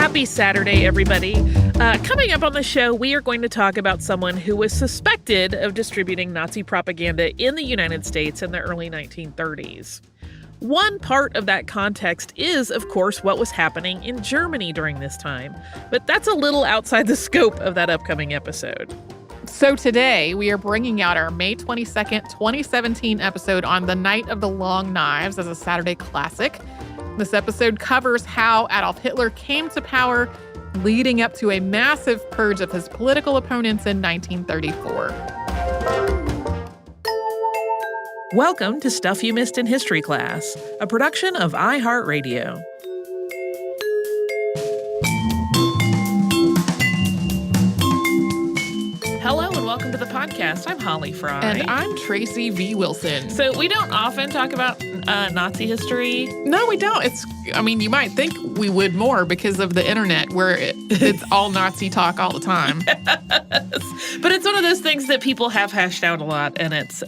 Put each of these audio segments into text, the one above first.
Happy Saturday, everybody. Coming up on the show, we are going to talk about someone who was suspected of distributing Nazi propaganda in the United States in the early 1930s. One part of that context is, of course, what was happening in Germany during this time, but that's a little outside the scope of that upcoming episode. So today, we are bringing out our May 22nd, 2017 episode on the Night of the Long Knives as a Saturday classic. This episode covers how Adolf Hitler came to power, leading up to a massive purge of his political opponents in 1934. Welcome to Stuff You Missed in History Class, a production of iHeartRadio. Hello and welcome to the podcast. I'm Holly Fry. And I'm Tracy V. Wilson. So we don't often talk about Nazi history. No, we don't. You might think we would more because of the internet where it's all Nazi talk all the time. Yes. But it's one of those things that people have hashed out a lot, and it's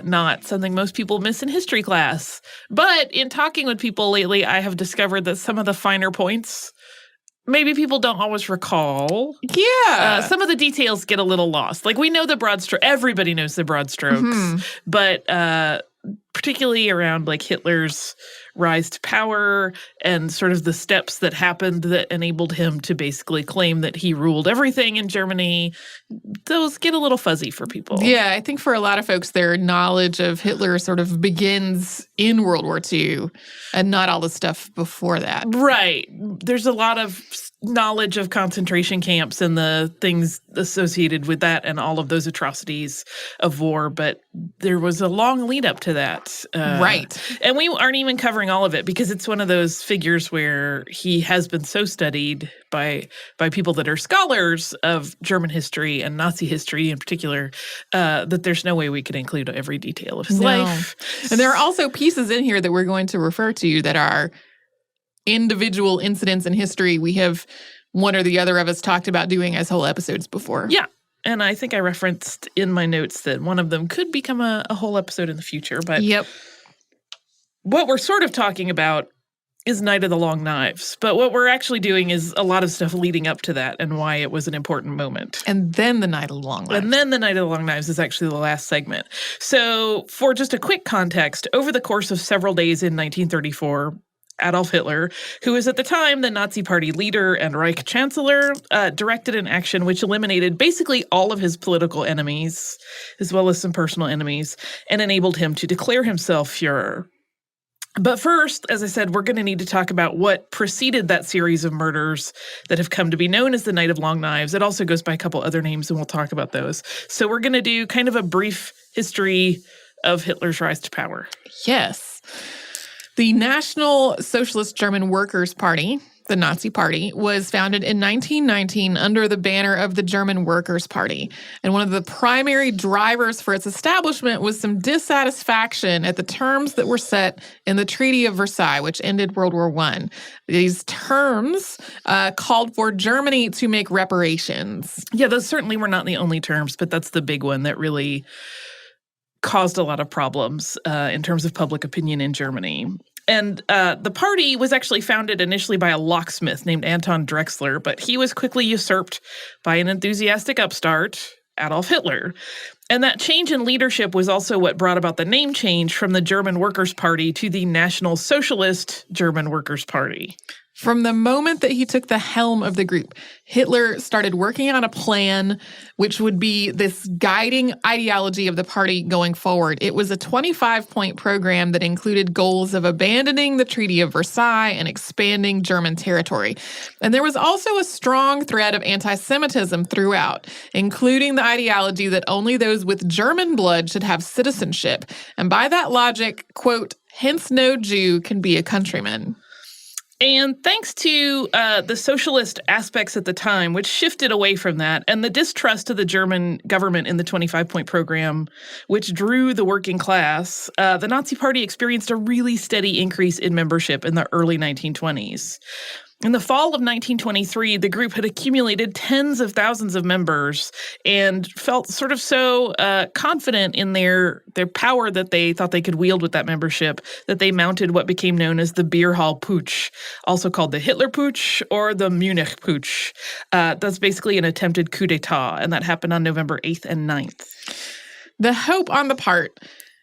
not something most people miss in history class. But in talking with people lately, I have discovered that some of the finer points maybe people don't always recall. Yeah. Some of the details get a little lost. Like, we know the broad strokes. Everybody knows the broad strokes. But particularly around, like, Hitler's rise to power and sort of the steps that happened that enabled him to basically claim that he ruled everything in Germany, those get a little fuzzy for people. Yeah, I think for a lot of folks, their knowledge of Hitler sort of begins in World War II and not all the stuff before that. Right. There's a lot of knowledge of concentration camps and the things associated with that and all of those atrocities of war, but there was a long lead up to that. Right. And we aren't even covering all of it because it's one of those figures where he has been so studied by people that are scholars of German history and Nazi history in particular, that there's no way we could include every detail of his life. And there are also pieces in here that we're going to refer to that are individual incidents in history we have one or the other of us talked about doing as whole episodes before. Yeah. And I think I referenced in my notes that one of them could become a whole episode in the future. But yep. What we're sort of talking about is Night of the Long Knives. But what we're actually doing is a lot of stuff leading up to that and why it was an important moment. And then the Night of the Long Knives. And then the Night of the Long Knives is actually the last segment. So for just a quick context, over the course of several days in 1934, Adolf Hitler, who was at the time the Nazi Party leader and Reich Chancellor, directed an action which eliminated basically all of his political enemies, as well as some personal enemies, and enabled him to declare himself Fuhrer. But first, as I said, we're going to need to talk about what preceded that series of murders that have come to be known as the Night of Long Knives. It also goes by a couple other names, and we'll talk about those. So we're going to do kind of a brief history of Hitler's rise to power. Yes. The National Socialist German Workers' Party, the Nazi Party, was founded in 1919 under the banner of the German Workers' Party. And one of the primary drivers for its establishment was some dissatisfaction at the terms that were set in the Treaty of Versailles, which ended World War I. These terms called for Germany to make reparations. Yeah, those certainly were not the only terms, but that's the big one that really caused a lot of problems in terms of public opinion in Germany. And the party was actually founded initially by a locksmith named Anton Drexler, but he was quickly usurped by an enthusiastic upstart, Adolf Hitler. And that change in leadership was also what brought about the name change from the German Workers' Party to the National Socialist German Workers' Party. From the moment that he took the helm of the group, Hitler started working on a plan which would be this guiding ideology of the party going forward. It was a 25-point program that included goals of abandoning the Treaty of Versailles and expanding German territory. And there was also a strong thread of anti-Semitism throughout, including the ideology that only those with German blood should have citizenship. And by that logic, quote, hence no Jew can be a countryman. And thanks to the socialist aspects at the time, which shifted away from that, and the distrust of the German government in the 25-point program, which drew the working class, the Nazi Party experienced a really steady increase in membership in the early 1920s. In the fall of 1923, the group had accumulated tens of thousands of members and felt sort of so confident in their power that they thought they could wield with that membership that they mounted what became known as the Beer Hall Putsch, also called the Hitler Putsch or the Munich Putsch. That's basically an attempted coup d'etat, and that happened on November 8th and 9th. The hope on the part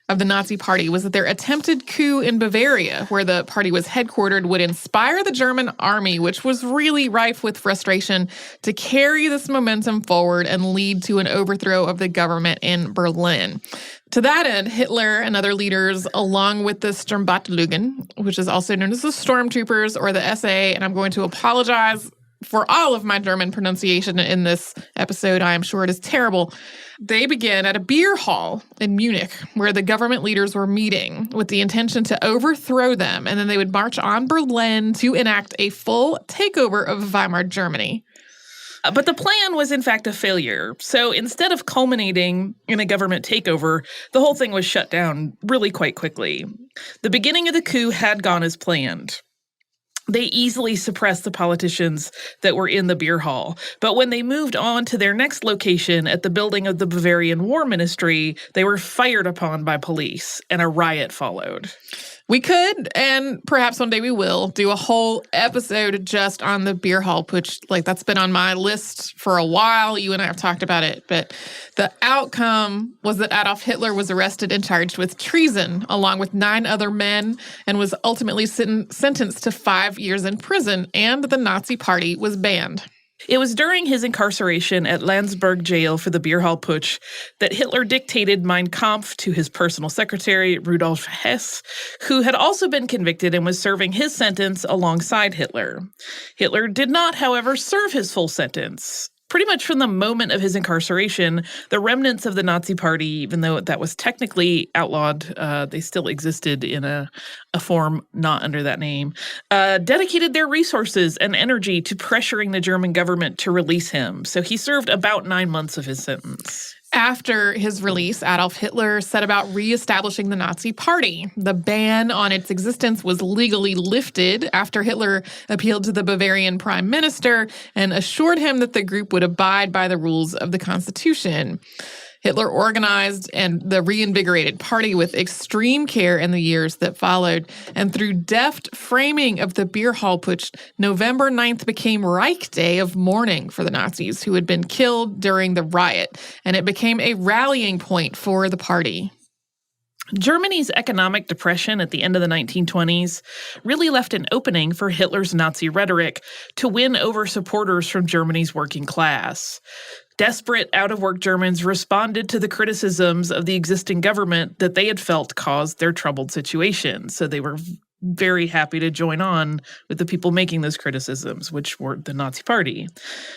of the Nazi Party was that their attempted coup in Bavaria, where the party was headquartered, would inspire the German army, which was really rife with frustration, to carry this momentum forward and lead to an overthrow of the government in Berlin. To that end, Hitler and other leaders, along with the Sturmbannwagen, which is also known as the Stormtroopers or the SA, and I'm going to apologize for all of my German pronunciation in this episode. I am sure it is terrible. They began at a beer hall in Munich, where the government leaders were meeting with the intention to overthrow them, and then they would march on Berlin to enact a full takeover of Weimar Germany. But the plan was, in fact, a failure. So instead of culminating in a government takeover, the whole thing was shut down really quite quickly. The beginning of the coup had gone as planned. They easily suppressed the politicians that were in the beer hall. But when they moved on to their next location at the building of the Bavarian War Ministry, they were fired upon by police, and a riot followed. We could, and perhaps one day we will, do a whole episode just on the beer hall putsch. Like, that's been on my list for a while. You and I have talked about it. But the outcome was that Adolf Hitler was arrested and charged with treason, along with 9 other men, and was ultimately sentenced to 5 years in prison, and the Nazi Party was banned. It was during his incarceration at Landsberg jail for the beer hall putsch that Hitler dictated Mein Kampf to his personal secretary, Rudolf Hess, who had also been convicted and was serving his sentence alongside Hitler. Hitler did not, however, serve his full sentence. Pretty much from the moment of his incarceration, the remnants of the Nazi Party, even though that was technically outlawed, they still existed in a form not under that name, dedicated their resources and energy to pressuring the German government to release him. So he served about 9 months of his sentence. After his release, Adolf Hitler set about reestablishing the Nazi Party. The ban on its existence was legally lifted after Hitler appealed to the Bavarian prime minister and assured him that the group would abide by the rules of the Constitution. Hitler organized and the reinvigorated party with extreme care in the years that followed, and through deft framing of the beer hall putsch, November 9th became Reich Day of mourning for the Nazis who had been killed during the riot, and it became a rallying point for the party. Germany's economic depression at the end of the 1920s really left an opening for Hitler's Nazi rhetoric to win over supporters from Germany's working class. Desperate, out-of-work Germans responded to the criticisms of the existing government that they had felt caused their troubled situation. So they were very happy to join on with the people making those criticisms, which were the Nazi Party.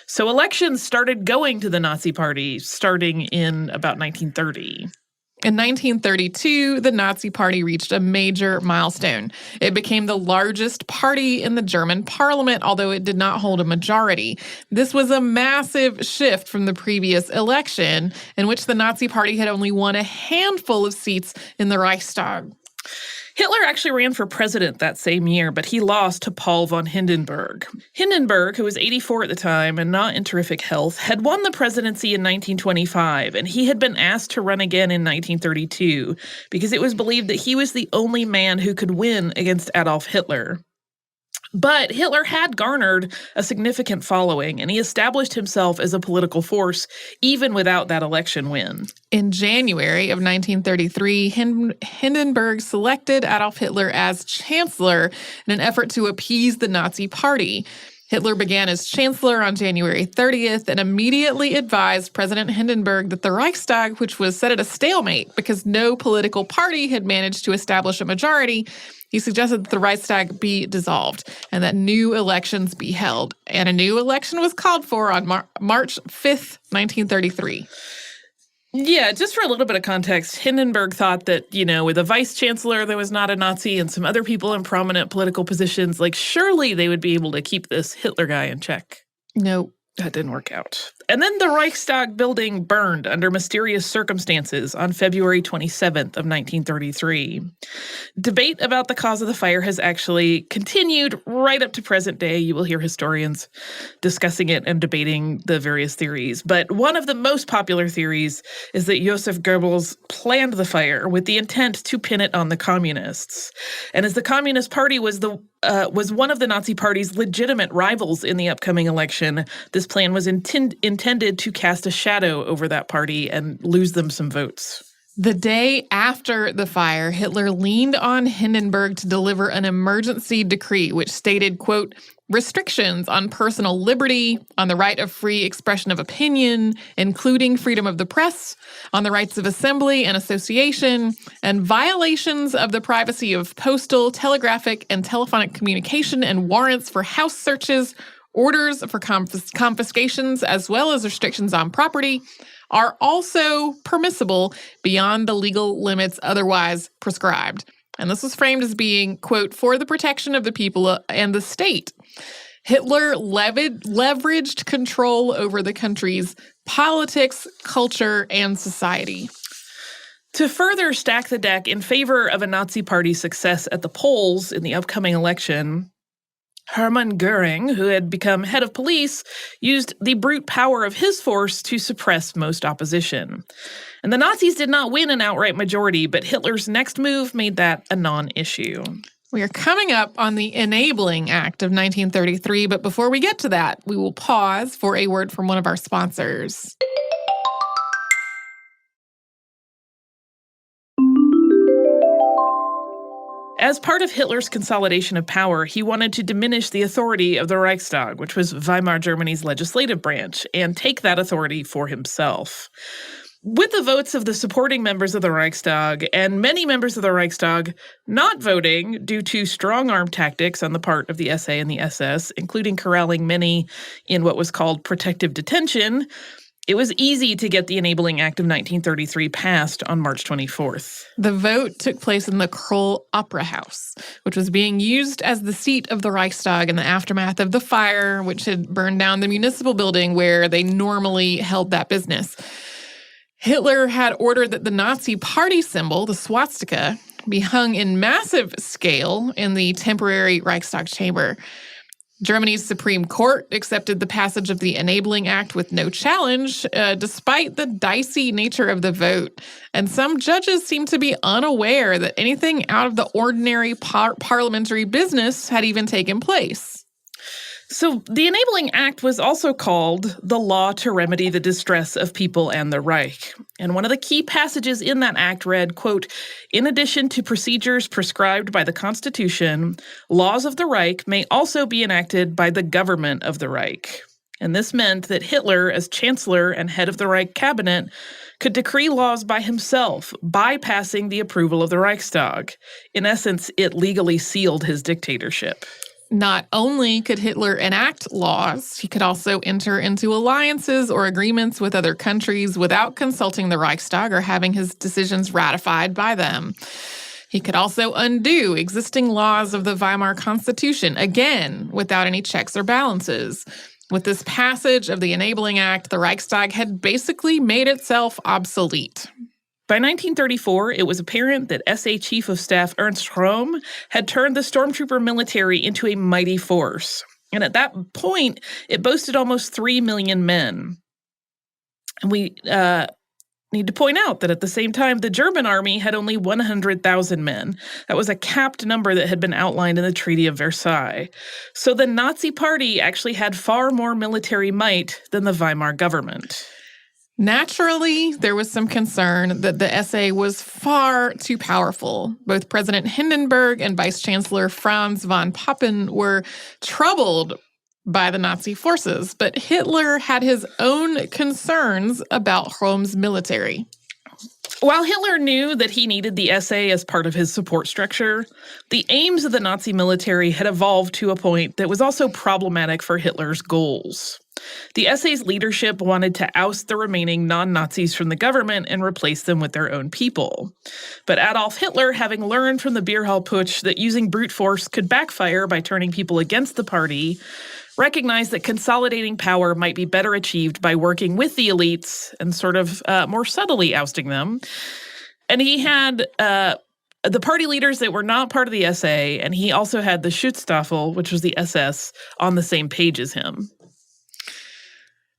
So elections started going to the Nazi Party starting in about 1930. In 1932, the Nazi Party reached a major milestone. It became the largest party in the German parliament, although it did not hold a majority. This was a massive shift from the previous election, in which the Nazi Party had only won a handful of seats in the Reichstag. Hitler actually ran for president that same year, but he lost to Paul von Hindenburg. Hindenburg, who was 84 at the time and not in terrific health, had won the presidency in 1925, and he had been asked to run again in 1932 because it was believed that he was the only man who could win against Adolf Hitler. But Hitler had garnered a significant following, and he established himself as a political force even without that election win. In January of 1933, Hindenburg selected Adolf Hitler as Chancellor in an effort to appease the Nazi Party. Hitler began as Chancellor on January 30th and immediately advised President Hindenburg that the Reichstag, which was set at a stalemate because no political party had managed to establish a majority, he suggested that the Reichstag be dissolved and that new elections be held. And a new election was called for on March 5th, 1933. Yeah, just for a little bit of context, Hindenburg thought that, with a vice chancellor that was not a Nazi and some other people in prominent political positions, surely they would be able to keep this Hitler guy in check. No. That didn't work out. And then the Reichstag building burned under mysterious circumstances on February 27th of 1933. Debate about the cause of the fire has actually continued right up to present day. You will hear historians discussing it and debating the various theories. But one of the most popular theories is that Joseph Goebbels planned the fire with the intent to pin it on the communists. And as the Communist Party was one of the Nazi Party's legitimate rivals in the upcoming election, this plan was intended to cast a shadow over that party and lose them some votes. The day after the fire, Hitler leaned on Hindenburg to deliver an emergency decree which stated, quote, restrictions on personal liberty, on the right of free expression of opinion, including freedom of the press, on the rights of assembly and association, and violations of the privacy of postal, telegraphic, and telephonic communication, and warrants for house searches, orders for confiscations, as well as restrictions on property, are also permissible beyond the legal limits otherwise prescribed. And this was framed as being, quote, for the protection of the people and the state. Hitler leveraged control over the country's politics, culture, and society. To further stack the deck in favor of a Nazi Party success at the polls in the upcoming election, Hermann Goering, who had become head of police, used the brute power of his force to suppress most opposition. And the Nazis did not win an outright majority, but Hitler's next move made that a non-issue. We are coming up on the Enabling Act of 1933, but before we get to that, we will pause for a word from one of our sponsors. As part of Hitler's consolidation of power, he wanted to diminish the authority of the Reichstag, which was Weimar Germany's legislative branch, and take that authority for himself. With the votes of the supporting members of the Reichstag and many members of the Reichstag not voting due to strong-arm tactics on the part of the SA and the SS, including corralling many in what was called protective detention, it was easy to get the Enabling Act of 1933 passed on March 24th. The vote took place in the Kroll Opera House, which was being used as the seat of the Reichstag in the aftermath of the fire, which had burned down the municipal building where they normally held that business. Hitler had ordered that the Nazi Party symbol, the swastika, be hung in massive scale in the temporary Reichstag chamber. Germany's Supreme Court accepted the passage of the Enabling Act with no challenge, despite the dicey nature of the vote. And some judges seem to be unaware that anything out of the ordinary parliamentary business had even taken place. So the Enabling Act was also called the Law to Remedy the Distress of People and the Reich. And one of the key passages in that act read, quote, in addition to procedures prescribed by the Constitution, laws of the Reich may also be enacted by the government of the Reich. And this meant that Hitler, as Chancellor and head of the Reich cabinet, could decree laws by himself, bypassing the approval of the Reichstag. In essence, it legally sealed his dictatorship. Not only could Hitler enact laws, he could also enter into alliances or agreements with other countries without consulting the Reichstag or having his decisions ratified by them. He could also undo existing laws of the Weimar Constitution, again, without any checks or balances. With this passage of the Enabling Act, the Reichstag had basically made itself obsolete. By 1934, it was apparent that SA Chief of Staff Ernst Röhm had turned the stormtrooper military into a mighty force. And at that point, it boasted almost 3 million men. And we need to point out that at the same time, the German army had only 100,000 men. That was a capped number that had been outlined in the Treaty of Versailles. So the Nazi Party actually had far more military might than the Weimar government. Naturally, there was some concern that the SA was far too powerful. Both President Hindenburg and Vice Chancellor Franz von Papen were troubled by the Nazi forces, but Hitler had his own concerns about Röhm's military. While Hitler knew that he needed the SA as part of his support structure, the aims of the Nazi military had evolved to a point that was also problematic for Hitler's goals. The SA's leadership wanted to oust the remaining non-Nazis from the government and replace them with their own people. But Adolf Hitler, having learned from the beer hall putsch that using brute force could backfire by turning people against the party, recognized that consolidating power might be better achieved by working with the elites and sort of more subtly ousting them. And he had the party leaders that were not part of the SA, and he also had the Schutzstaffel, which was the SS, on the same page as him.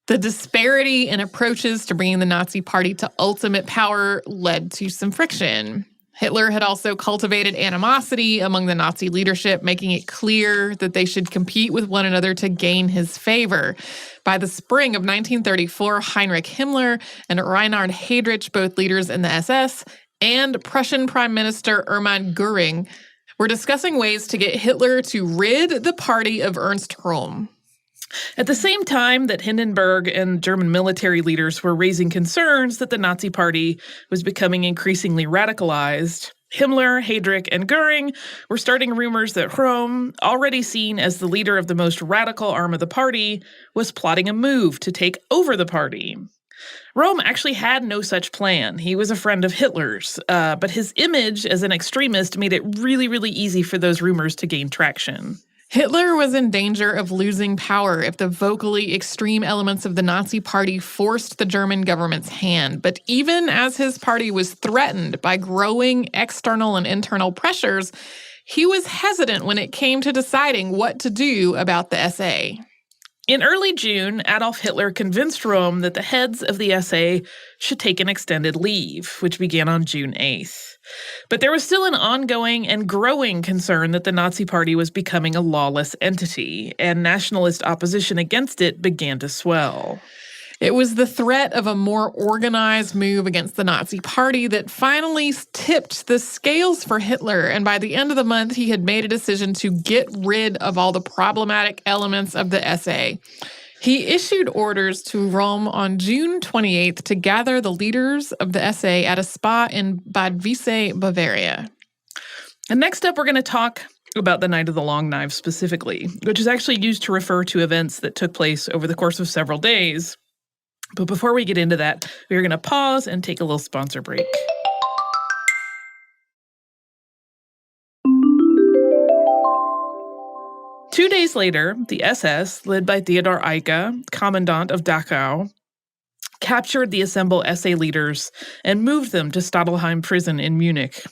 The disparity in approaches to bringing the Nazi Party to ultimate power led to some friction. Hitler had also cultivated animosity among the Nazi leadership, making it clear that they should compete with one another to gain his favor. By the spring of 1934, Heinrich Himmler and Reinhard Heydrich, both leaders in the SS, and Prussian Prime Minister Hermann Göring were discussing ways to get Hitler to rid the party of Ernst Röhm. At the same time that Hindenburg and German military leaders were raising concerns that the Nazi Party was becoming increasingly radicalized, Himmler, Heydrich, and Göring were starting rumors that Röhm, already seen as the leader of the most radical arm of the party, was plotting a move to take over the party. Röhm actually had no such plan. He was a friend of Hitler's, but his image as an extremist made it really, really easy for those rumors to gain traction. Hitler was in danger of losing power if the vocally extreme elements of the Nazi Party forced the German government's hand. But even as his party was threatened by growing external and internal pressures, he was hesitant when it came to deciding what to do about the SA. In early June, Adolf Hitler convinced Röhm that the heads of the SA should take an extended leave, which began on June 8th. But there was still an ongoing and growing concern that the Nazi Party was becoming a lawless entity, and nationalist opposition against it began to swell. It was the threat of a more organized move against the Nazi Party that finally tipped the scales for Hitler, and by the end of the month, he had made a decision to get rid of all the problematic elements of the SA. He issued orders to Röhm on June 28th to gather the leaders of the SA at a spa in Bad Wiessee, Bavaria. And next up, we're going to talk about the Night of the Long Knives specifically, which is actually used to refer to events that took place over the course of several days. But before we get into that, we're going to pause and take a little sponsor break. Two days later, the SS, led by Theodor Eicke, commandant of Dachau, captured the assembled SA leaders and moved them to Stadelheim prison in Munich.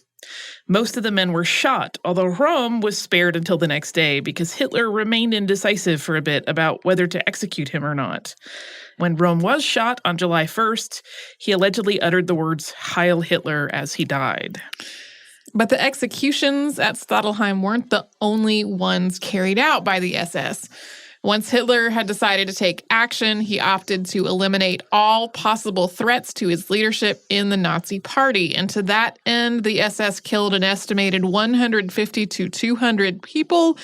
Most of the men were shot, although Röhm was spared until the next day because Hitler remained indecisive for a bit about whether to execute him or not. When Röhm was shot on July 1st, he allegedly uttered the words "Heil Hitler" as he died. But the executions at Stadelheim weren't the only ones carried out by the SS. Once Hitler had decided to take action, he opted to eliminate all possible threats to his leadership in the Nazi Party. And to that end, the SS killed an estimated 150 to 200 people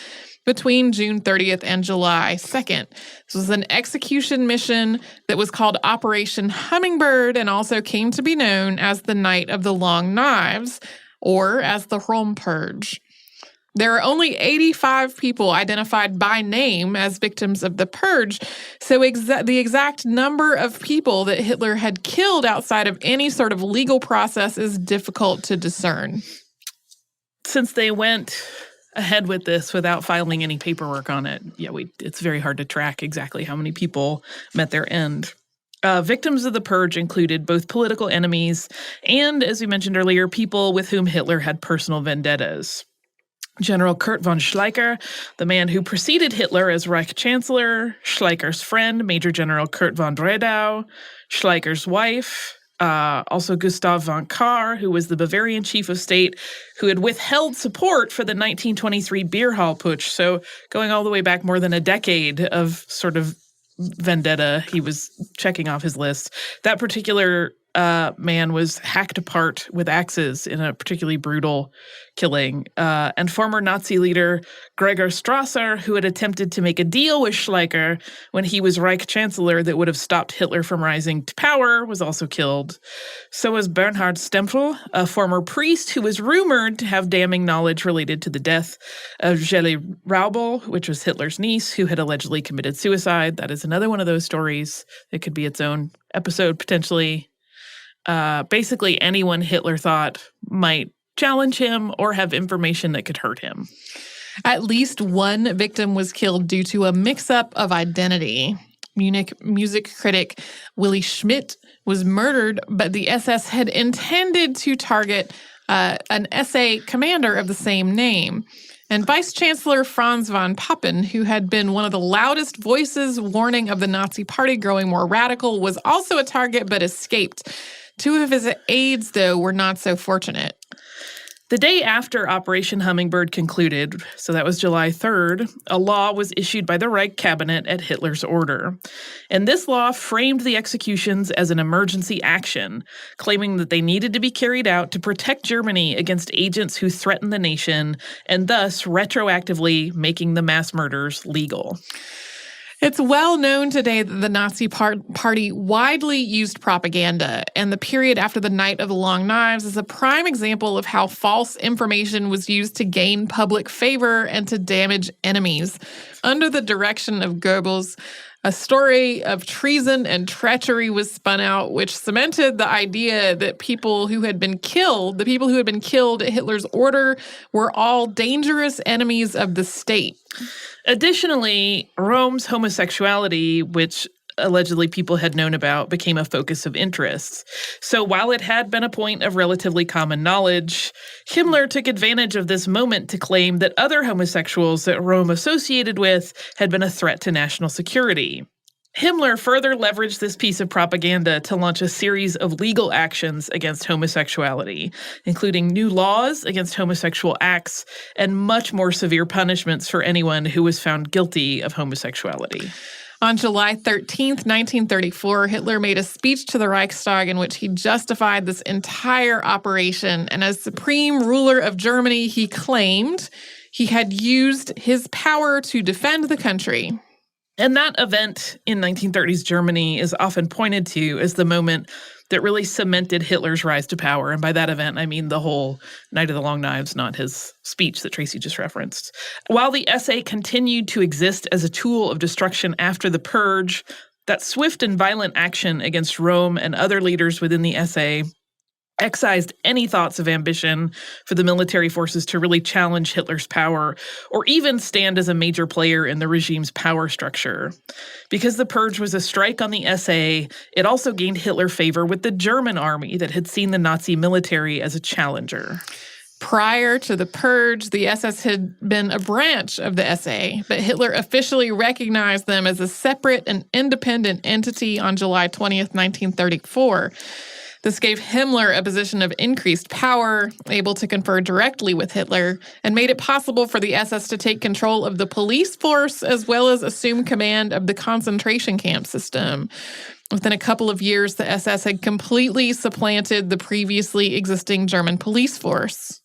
between June 30th and July 2nd. This was an execution mission that was called Operation Hummingbird and also came to be known as the Night of the Long Knives, or as the Röhm Purge. There are only 85 people identified by name as victims of the purge, so the exact number of people that Hitler had killed outside of any sort of legal process is difficult to discern. Since they went ahead with this without filing any paperwork on it, it's very hard to track exactly how many people met their end. Victims of the purge included both political enemies and, as we mentioned earlier, people with whom Hitler had personal vendettas. General Kurt von Schleicher, the man who preceded Hitler as Reich Chancellor, Schleicher's friend, Major General Kurt von Bredow, Schleicher's wife, also Gustav von Kahr, who was the Bavarian chief of state, who had withheld support for the 1923 beer hall putsch. So going all the way back more than a decade of sort of vendetta, he was checking off his list. That particular man was hacked apart with axes in a particularly brutal killing. And former Nazi leader Gregor Strasser, who had attempted to make a deal with Schleicher when he was Reich Chancellor that would have stopped Hitler from rising to power, was also killed. So was Bernhard Stempfel, a former priest who was rumored to have damning knowledge related to the death of Geli Raubel, which was Hitler's niece, who had allegedly committed suicide. That is another one of those stories that could be its own episode, potentially. Basically, anyone Hitler thought might challenge him or have information that could hurt him. At least one victim was killed due to a mix-up of identity. Munich music critic Willy Schmidt was murdered, but the SS had intended to target an SA commander of the same name. And Vice Chancellor Franz von Papen, who had been one of the loudest voices warning of the Nazi Party growing more radical, was also a target but escaped. Two of his aides, though, were not so fortunate. The day after Operation Hummingbird concluded, so that was July 3rd, a law was issued by the Reich cabinet at Hitler's order. And this law framed the executions as an emergency action, claiming that they needed to be carried out to protect Germany against agents who threatened the nation, and thus retroactively making the mass murders legal. It's well known today that the Nazi Party widely used propaganda, and the period after the Night of the Long Knives is a prime example of how false information was used to gain public favor and to damage enemies. Under the direction of Goebbels, a story of treason and treachery was spun out, which cemented the idea that the people who had been killed at Hitler's order, were all dangerous enemies of the state. Additionally, Rome's homosexuality, which allegedly people had known about, became a focus of interest. So while it had been a point of relatively common knowledge, Himmler took advantage of this moment to claim that other homosexuals that Rome associated with had been a threat to national security. Himmler further leveraged this piece of propaganda to launch a series of legal actions against homosexuality, including new laws against homosexual acts and much more severe punishments for anyone who was found guilty of homosexuality. On July 13th, 1934, Hitler made a speech to the Reichstag in which he justified this entire operation. And as supreme ruler of Germany, he claimed he had used his power to defend the country. And that event in 1930s Germany is often pointed to as the moment that really cemented Hitler's rise to power. And by that event, I mean the whole Night of the Long Knives, not his speech that Tracy just referenced. While the SA continued to exist as a tool of destruction after the Purge, that swift and violent action against Rome and other leaders within the SA excised any thoughts of ambition for the military forces to really challenge Hitler's power or even stand as a major player in the regime's power structure. Because the Purge was a strike on the SA, it also gained Hitler favor with the German army that had seen the Nazi military as a challenger. Prior to the Purge, the SS had been a branch of the SA, but Hitler officially recognized them as a separate and independent entity on July 20th, 1934. This gave Himmler a position of increased power, able to confer directly with Hitler, and made it possible for the SS to take control of the police force as well as assume command of the concentration camp system. Within a couple of years, the SS had completely supplanted the previously existing German police force.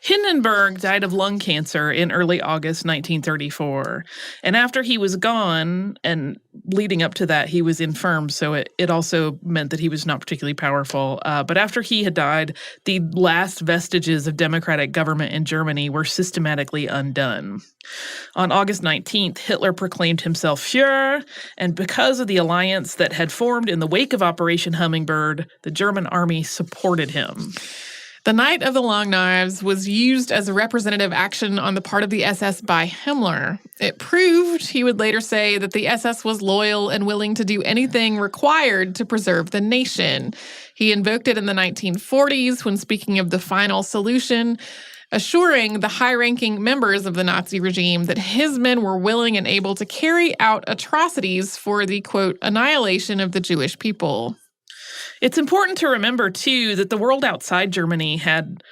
Hindenburg died of lung cancer in early August 1934. And after he was gone, and leading up to that, he was infirm, so it also meant that he was not particularly powerful. But after he had died, the last vestiges of democratic government in Germany were systematically undone. On August 19th, Hitler proclaimed himself Fuhrer, and because of the alliance that had formed in the wake of Operation Hummingbird, the German army supported him. The Night of the Long Knives was used as a representative action on the part of the SS by Himmler. It proved, he would later say, that the SS was loyal and willing to do anything required to preserve the nation. He invoked it in the 1940s when speaking of the final solution, assuring the high-ranking members of the Nazi regime that his men were willing and able to carry out atrocities for the, quote, annihilation of the Jewish people. It's important to remember, too, that the world outside Germany had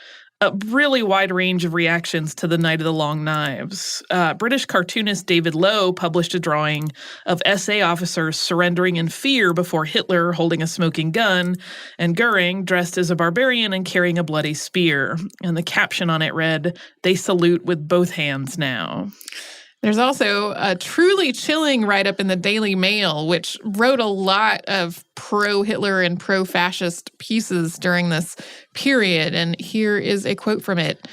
a really wide range of reactions to the Night of the Long Knives. British cartoonist David Lowe published a drawing of SA officers surrendering in fear before Hitler holding a smoking gun, and Goering dressed as a barbarian and carrying a bloody spear. And the caption on it read, "They salute with both hands now." There's also a truly chilling write-up in the Daily Mail, which wrote a lot of pro-Hitler and pro-fascist pieces during this period. And here is a quote from it.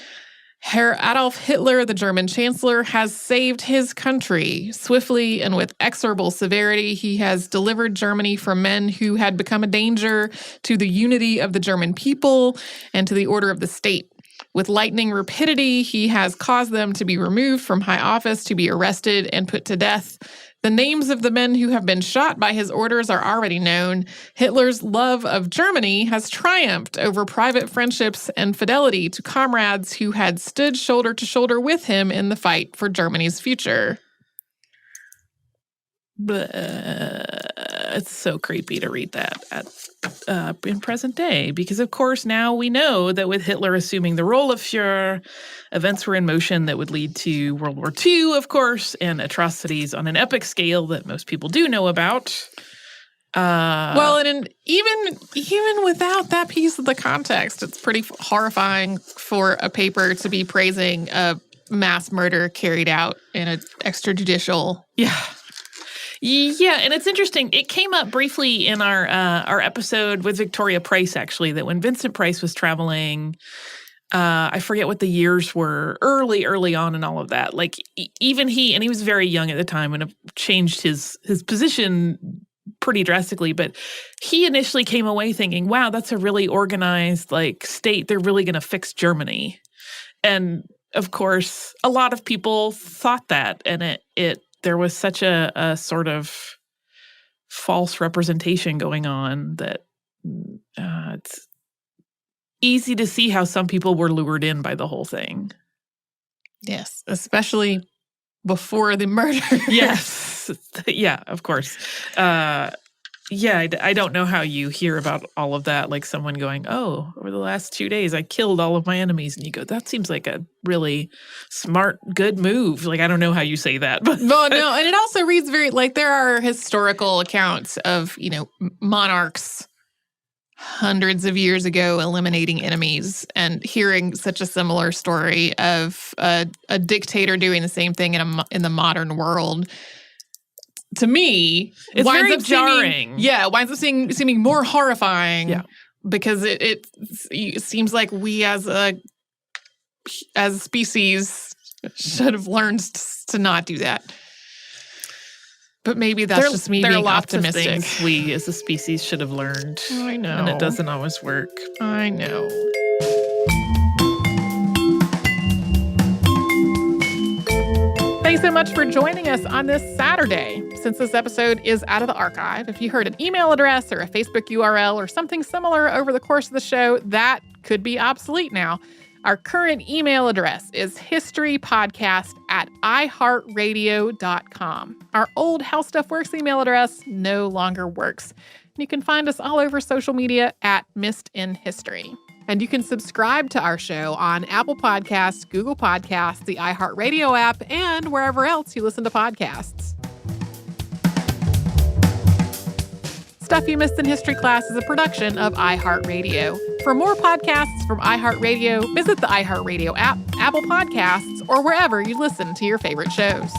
"Herr Adolf Hitler, the German Chancellor, has saved his country. Swiftly and with exorable severity, he has delivered Germany from men who had become a danger to the unity of the German people and to the order of the state. With lightning rapidity, he has caused them to be removed from high office, to be arrested and put to death. The names of the men who have been shot by his orders are already known. Hitler's love of Germany has triumphed over private friendships and fidelity to comrades who had stood shoulder to shoulder with him in the fight for Germany's future." It's so creepy to read that in present day, because of course now we know that with Hitler assuming the role of Fuhrer, events were in motion that would lead to World War II, of course, and atrocities on an epic scale that most people do know about. Well, and even without that piece of the context, it's pretty horrifying for a paper to be praising a mass murder carried out in an extrajudicial. Yeah, and it's interesting. It came up briefly in our episode with Victoria Price, actually, that when Vincent Price was traveling, I forget what the years were, early on and all of that. Like, even he was very young at the time and changed his position pretty drastically, but he initially came away thinking, wow, that's a really organized, like, state. They're really going to fix Germany. And, of course, a lot of people thought that, and there was such a sort of false representation going on that it's easy to see how some people were lured in by the whole thing. Yes, especially before the murder. Yes. Yeah, of course. I don't know how you hear about all of that, like someone going, oh, over the last 2 days, I killed all of my enemies. And you go, that seems like a really smart, good move. Like, I don't know how you say that. But Well, no, and it also reads very, like, there are historical accounts of, monarchs hundreds of years ago eliminating enemies, and hearing such a similar story of a dictator doing the same thing in the modern world. To me, it's very jarring. Winds up seeming more horrifying. Yeah. Because it seems like we as a species should have learned to not do that. But maybe that's just me being optimistic. There are lots of things we as a species should have learned. I know. And it doesn't always work. I know. Thanks so much for joining us on this Saturday. Since this episode is out of the archive, if you heard an email address or a Facebook URL or something similar over the course of the show, that could be obsolete now. Our current email address is historypodcast@iHeartRadio.com. Our old How Stuff Works email address no longer works. You can find us all over social media at Missed in History. And you can subscribe to our show on Apple Podcasts, Google Podcasts, the iHeartRadio app, and wherever else you listen to podcasts. Stuff You Missed in History Class is a production of iHeartRadio. For more podcasts from iHeartRadio, visit the iHeartRadio app, Apple Podcasts, or wherever you listen to your favorite shows.